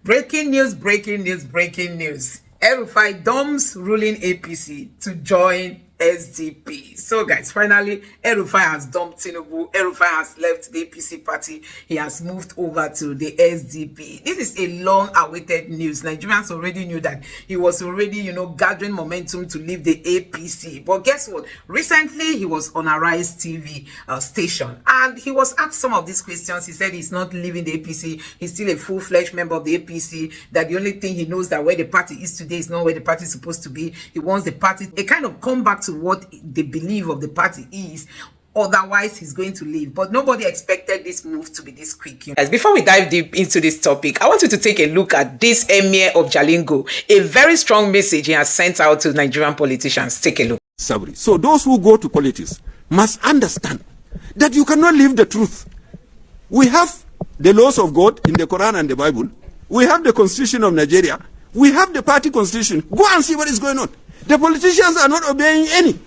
Breaking news, breaking news, breaking news. El-Rufai dumps ruling APC to join SDP. So guys, finally, El-Rufai has dumped Tinubu. El-Rufai has left the APC party. He has moved over to the SDP. This is a long-awaited news. Nigerians already knew that he was already, gathering momentum to leave the APC. But guess what? Recently, he was on Arise TV station, and he was asked some of these questions. He said he's not leaving the APC. He's still a full-fledged member of the APC. That the only thing he knows that where the party is today is not where the party is supposed to be. He wants the party to kind of come back to what they believe of the party is. Otherwise, he's going to leave. But nobody expected this move to be this quick. Guys, before we dive deep into this topic, I want you to take a look at this Emir of Jalingo, a very strong message he has sent out to Nigerian politicians. Take a look. So those who go to politics must understand that you cannot live the truth. We have the laws of God in the Quran and the Bible. We have the Constitution of Nigeria. We have the party constitution. Go and see what is going on. The politicians are not obeying any.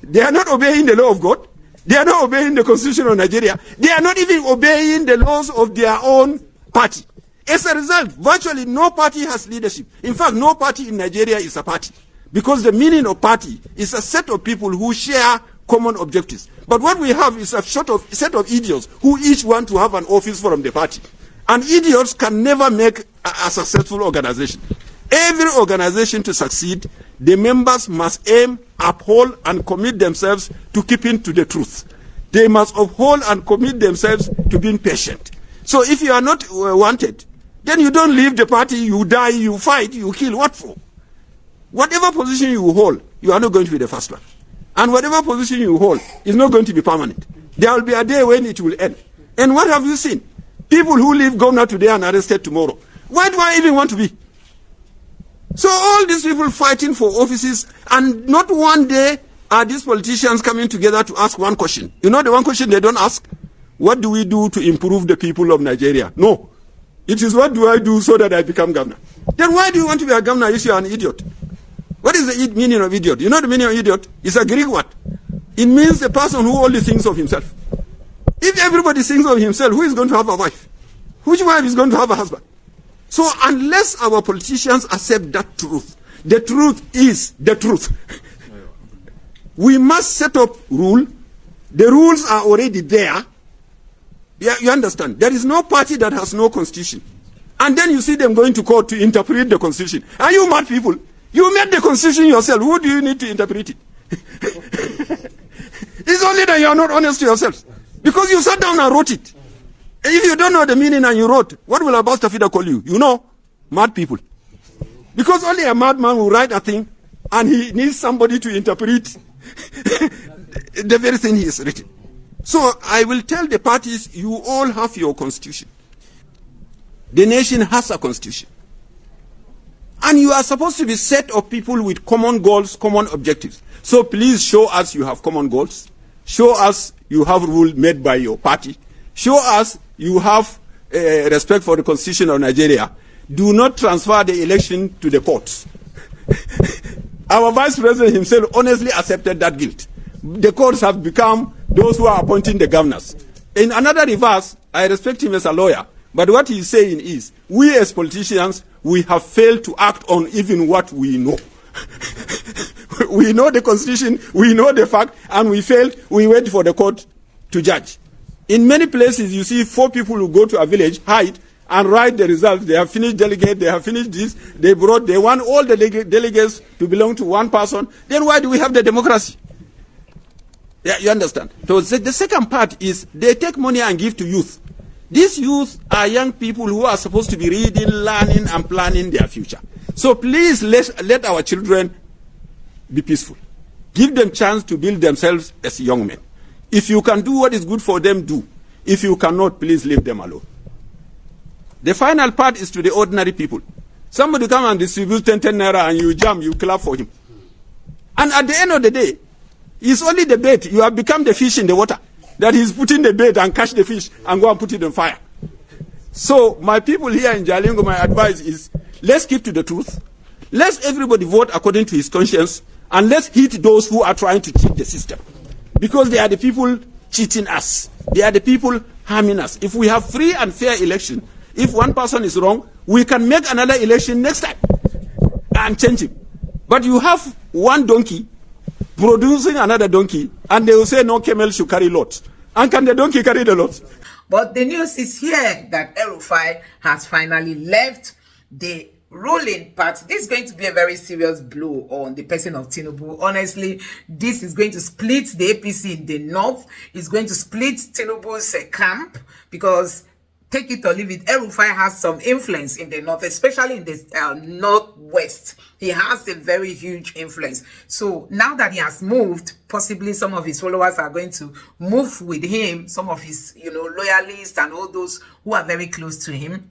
They are not obeying the law of God. They are not obeying the Constitution of Nigeria. They are not even obeying the laws of their own party. As a result, virtually no party has leadership. In fact, no party in Nigeria is a party. Because the meaning of party is a set of people who share common objectives. But what we have is a set of idiots who each want to have an office from the party. And idiots can never make a successful organization. Every organization to succeed, the members must aim, uphold, and commit themselves to keeping to the truth. They must uphold and commit themselves to being patient. So if you are not wanted, then you don't leave the party, you die, you fight, you kill. What for? Whatever position you hold, you are not going to be the first one. And whatever position you hold is not going to be permanent. There will be a day when it will end. And what have you seen? People who leave governor today and arrested tomorrow. Why do I even want to be? So all these people fighting for offices, and not one day are these politicians coming together to ask one question. You know the one question they don't ask? What do we do to improve the people of Nigeria? No. It is what do I do so that I become governor? Then why do you want to be a governor if you are an idiot? What is the meaning of idiot? You know the meaning of idiot? It's a Greek word. It means a person who only thinks of himself. If everybody thinks of himself, who is going to have a wife? Which wife is going to have a husband? So unless our politicians accept that truth, the truth is the truth. We must set up rule. The rules are already there. Yeah, you understand? There is no party that has no constitution. And then you see them going to court to interpret the constitution. Are you mad people? You made the constitution yourself. Who do you need to interpret it? It's only that you are not honest to yourselves. Because you sat down and wrote it. If you don't know the meaning and you wrote, what will Abbas Tafida call you? You know, mad people. Because only a madman will write a thing and he needs somebody to interpret the very thing he has written. So I will tell the parties, you all have your constitution. The nation has a constitution. And you are supposed to be a set of people with common goals, common objectives. So please show us you have common goals. Show us you have rules made by your party. Show us you have respect for the Constitution of Nigeria. Do not transfer the election to the courts. Our Vice President himself honestly accepted that guilt. The courts have become those who are appointing the governors. In another reverse, I respect him as a lawyer, but what he's saying is, we as politicians, we have failed to act on even what we know. We know the Constitution, we know the fact, and we failed, we wait for the court to judge. In many places, you see 4 people who go to a village, hide, and write the results. They have finished delegate, they have finished this, they want all the delegates to belong to one person. Then why do we have the democracy? Yeah, you understand? So the second part is they take money and give to youth. These youth are young people who are supposed to be reading, learning, and planning their future. So please let our children be peaceful. Give them chance to build themselves as young men. If you can do what is good for them, do. If you cannot, please leave them alone. The final part is to the ordinary people. Somebody come and distribute 10 naira and you jump, you clap for him. And at the end of the day, it's only the bait. You have become the fish in the water. That he's putting the bait and catch the fish and go and put it on fire. So my people here in Jalingo, my advice is, let's keep to the truth. Let everybody vote according to his conscience, and let's hit those who are trying to cheat the system. Because they are the people cheating us. They are the people harming us. If we have free and fair election, If one person is wrong, we can make another election next time and change him. But you have one donkey producing another donkey, and they will say no camel should carry lots. And can the donkey carry the lots? But the news is here that El-Rufai has finally left the ruling party. This is going to be a very serious blow on the person of Tinubu. Honestly, this is going to split the APC in the north. It's going to split Tinubu's camp, because take it or leave it, El-Rufai has some influence in the north, especially in the northwest. He has a very huge influence. So now that he has moved, possibly some of his followers are going to move with him. Some of his, loyalists and all those who are very close to him,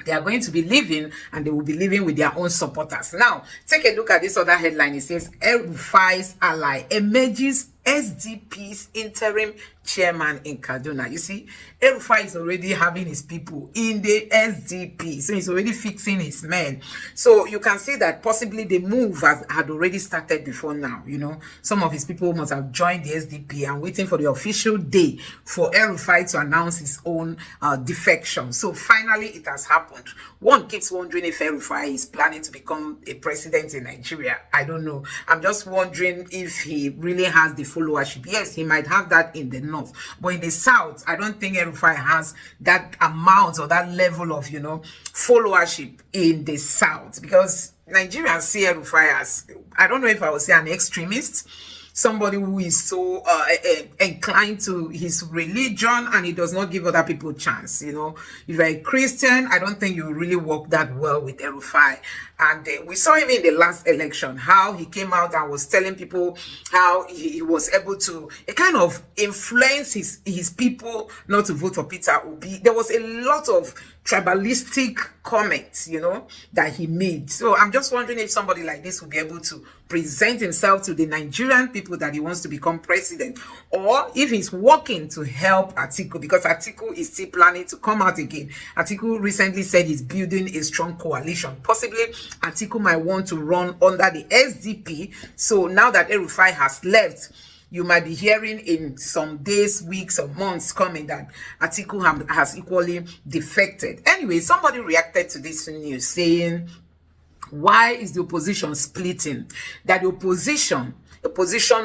they are going to be living, and they will be living with their own supporters. Now, take a look at this other headline. It says, El-Rufai's ally emerges SDP's interim chairman in Kaduna. You see, El-Rufai is already having his people in the SDP, so he's already fixing his men. So you can see that possibly the move had already started before now. Some of his people must have joined the SDP and waiting for the official day for El-Rufai to announce his own defection. So finally it has happened. One keeps wondering if El-Rufai is planning to become a president in Nigeria. I don't know. I'm just wondering if he really has the followership. Yes, he might have that in the north, but in the south, I don't think El-Rufai has that amount or that level of followership in the south, because Nigerians see El-Rufai as, I don't know if I would say an extremist, somebody who is so inclined to his religion, and he does not give other people a chance. If you're a Christian, I don't think you really work that well with El-Rufai. And we saw him in the last election, how he came out and was telling people how he was able to kind of influence his people not to vote for Peter Obi. There was a lot of tribalistic comments, that he made. So I'm just wondering if somebody like this will be able to present himself to the Nigerian people that he wants to become president, or if he's working to help Atiku, because Atiku is still planning to come out again. Atiku recently said he's building a strong coalition. Possibly Atiku might want to run under the SDP. So now that El-Rufai has left, you might be hearing in some days, weeks, or months coming that Atiku has equally defected. Anyway, somebody reacted to this news saying, why is the opposition splitting? That the opposition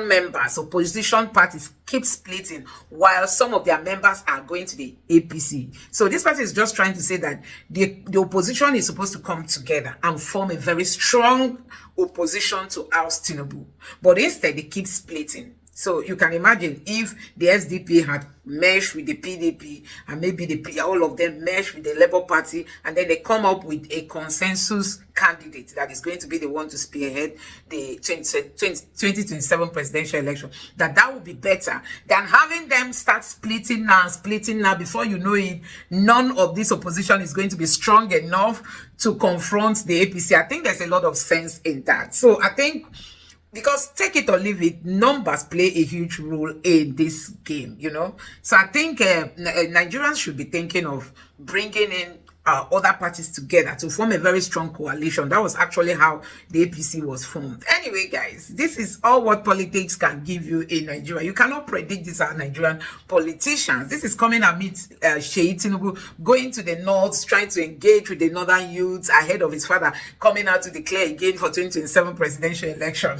members, opposition parties keep splitting while some of their members are going to the APC. So this person is just trying to say that the opposition is supposed to come together and form a very strong opposition to oust Tinubu. But instead, they keep splitting. So you can imagine if the SDP had meshed with the PDP, and maybe all of them mesh with the Labour Party, and then they come up with a consensus candidate that is going to be the one to spearhead the 2027 presidential election, that would be better than having them start splitting now. Before you know it, none of this opposition is going to be strong enough to confront the APC. I think there's a lot of sense in that. So I think, because take it or leave it, numbers play a huge role in this game, So I think Nigerians should be thinking of bringing in other parties together to form a very strong coalition. That was actually how the APC was formed. Anyway, guys, this is all what politics can give you in Nigeria. You cannot predict these are Nigerian politicians. This is coming amid Tinubu going to the north, trying to engage with the northern youths ahead of his father coming out to declare again for 2027 presidential election.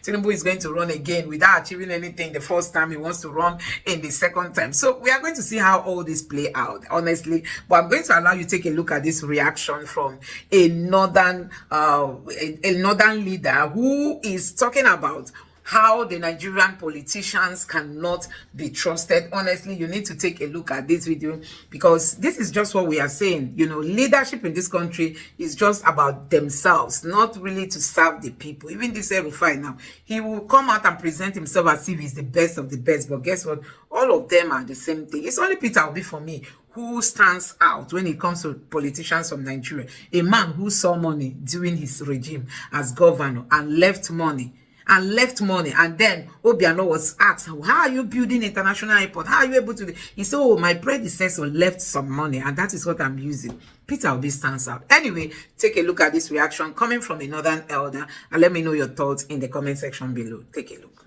Tinubu is going to run again without achieving anything the first time. He wants to run in the second time. So we are going to see how all this play out, honestly. But I'm going to allow you take a look at this reaction from a northern leader who is talking about how the Nigerian politicians cannot be trusted. Honestly, you need to take a look at this video, because this is just what we are saying. Leadership in this country is just about themselves, not really to serve the people. Even this El-Rufai now, he will come out and present himself as if he's the best of the best, but guess what? All of them are the same thing. It's only Peter Obi for me who stands out when it comes to politicians from Nigeria. A man who saw money during his regime as governor and left money, and then Obiano was asked, how are you building international airport? How are you able to do? He said, oh, my predecessor left some money, and that is what I'm using. Peter Obi stands out. Anyway, take a look at this reaction coming from a northern elder, and let me know your thoughts in the comment section below. Take a look.